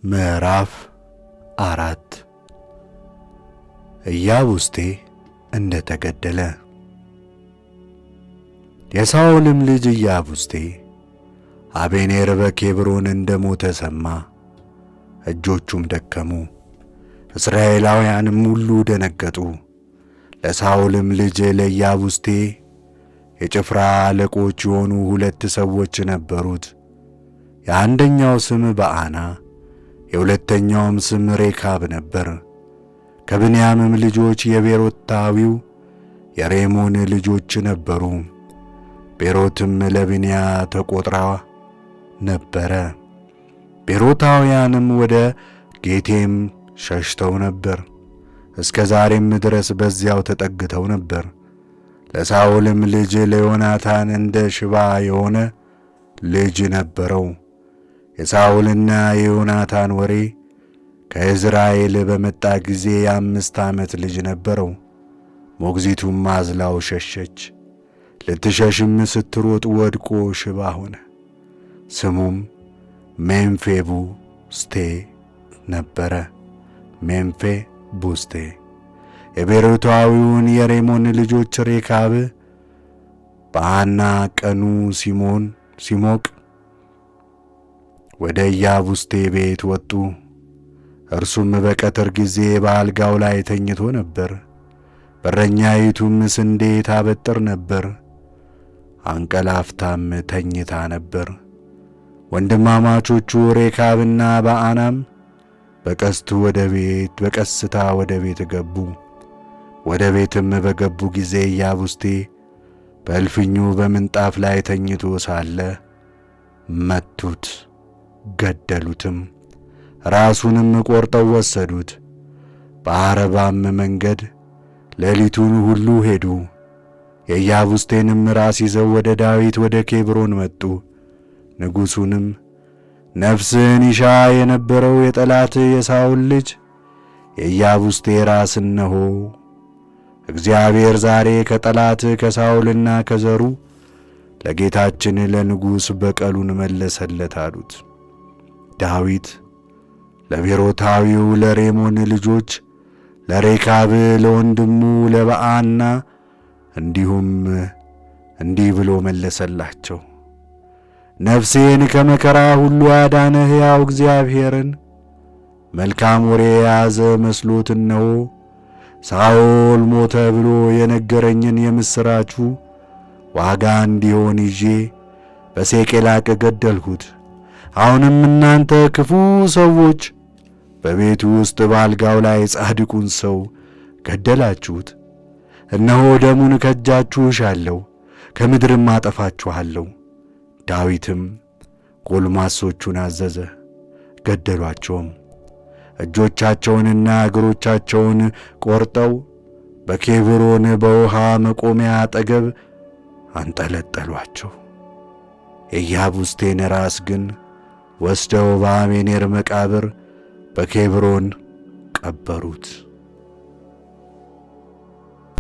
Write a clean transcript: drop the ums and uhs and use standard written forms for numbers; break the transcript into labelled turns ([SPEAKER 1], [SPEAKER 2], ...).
[SPEAKER 1] ምዕራፍ 4 ኢያቡስቴ እንደተገደለ። የሳኦልም ልጅ ኢያቡስቴ አቤኔር በኬብሮን እንደሞተ ሰማ። እጆቹም ደከሙ፣ እስራኤላውያንም ሁሉ ደነገጡ። ለሳኦልም ልጅ ለኢያቡስቴ የጭፍራ አለቆች የሆኑ 2 ሰዎች ነበሩት። የአንደኛው ስም በዓና የሁለተኛውም ስም ሬካብ ነበር። ከብንያምም ልጆች የቤሮታዊው የሬሞን ልጆች ነበሩ። ቤሮትም ለብንያ ተቆጥራ ነበረ። ቤሮታውያንም ወደ ጌቴም ሸሽተው ነበር፣ እስከ ዛሬም ድረስ በዚያው ተጠግተው ነበር። ለሳኦልም ልጅ ለዮናታን እንደ ሽባ የሆነ ልጅ ነበረው። የሳኦልና የዮናታን ወሬ ከኢዝራኤል በመጣ ጊዜ የ5 ዓመት ልጅ ነበረው። ሞግዚቱም አዝላው ሸሸች። ልትሸሽም ወድቆ ሽባ ሆነ። ስሙም ሜምፊቦስቴ ነበረ። ሜምፊቦስቴ የቤሮታዊውን የሬሞን ልጆች ሬካብ በዓና ቀኑ ሲሞቅ ወደ ኢያቡስቴ ቤት ወጡ። እርሱም በቀትር ጊዜ በአልጋው ላይ ተኝቶ ነበር። በረኛይቱም ስንዴ ታበጥር ነበር፣ አንቀላፍታም ተኝታ ነበር። ወንድማማቾቹ ሬካብና በዓናም በቀስታ ወደ ቤት ገቡ። ወደ ቤትም በገቡ ጊዜ ኢያቡስቴ በእልፍኙ በምንጣፍ ላይ ተኝቶ ሳለ መቱት፣ ገደሉትም። ራሱንም ቆርጠው ወሰዱት። በዓረባም መንገድ ሌሊቱን ሁሉ ሄዱ። የኢያቡስቴንም ራስ ይዘው ወደ ዳዊት ወደ ኬብሮን መጡ። ንጉሡንም ነፍስህን ይሻ የነበረው የጠላት የሳኦል ልጅ የኢያቡስቴ ራስ እነሆ፣ እግዚአብሔር ዛሬ ከጠላት ከሳኦልና ከዘሩ ለጌታችን ለንጉሥ በቀሉን መለሰለት አሉት። ዳዊት ለቤሮታዊው ለሬሞን ልጆች ለሬካብ ለወንድሙ ለበዓና እንዲህ ብሎ መለሰላቸው። ነፍሴን ከመከራ ሁሉ ያዳነ ሕያው እግዚአብሔርን መልካም ወሬ የያዘ መስሎት እነሆ ሳኦል ሞተ ብሎ የነገረኝን የምሥራቹ ዋጋ እንዲሆን ይዤ በሴቄላቅ ገደልሁት። አሁንም እናንተ ክፉ ሰዎች በቤቱ ውስጥ በአልጋው ላይ ጻድቁን ሰው ገደላችሁት። እነሆ ደሙን ከእጃችሁ እሻለሁ፣ ከምድርም አጠፋችኋለሁ። ዳዊትም ጎልማሶቹን አዘዘ፣ ገደሏቸውም። እጆቻቸውንና እግሮቻቸውን ቆርጠው በኬብሮን በውሃ መቆሚያ አጠገብ አንጠለጠሏቸው። የኢያቡስቴን ራስ ግን ወስደው በአቤኔር መቃብር በኬብሮን ቀበሩት።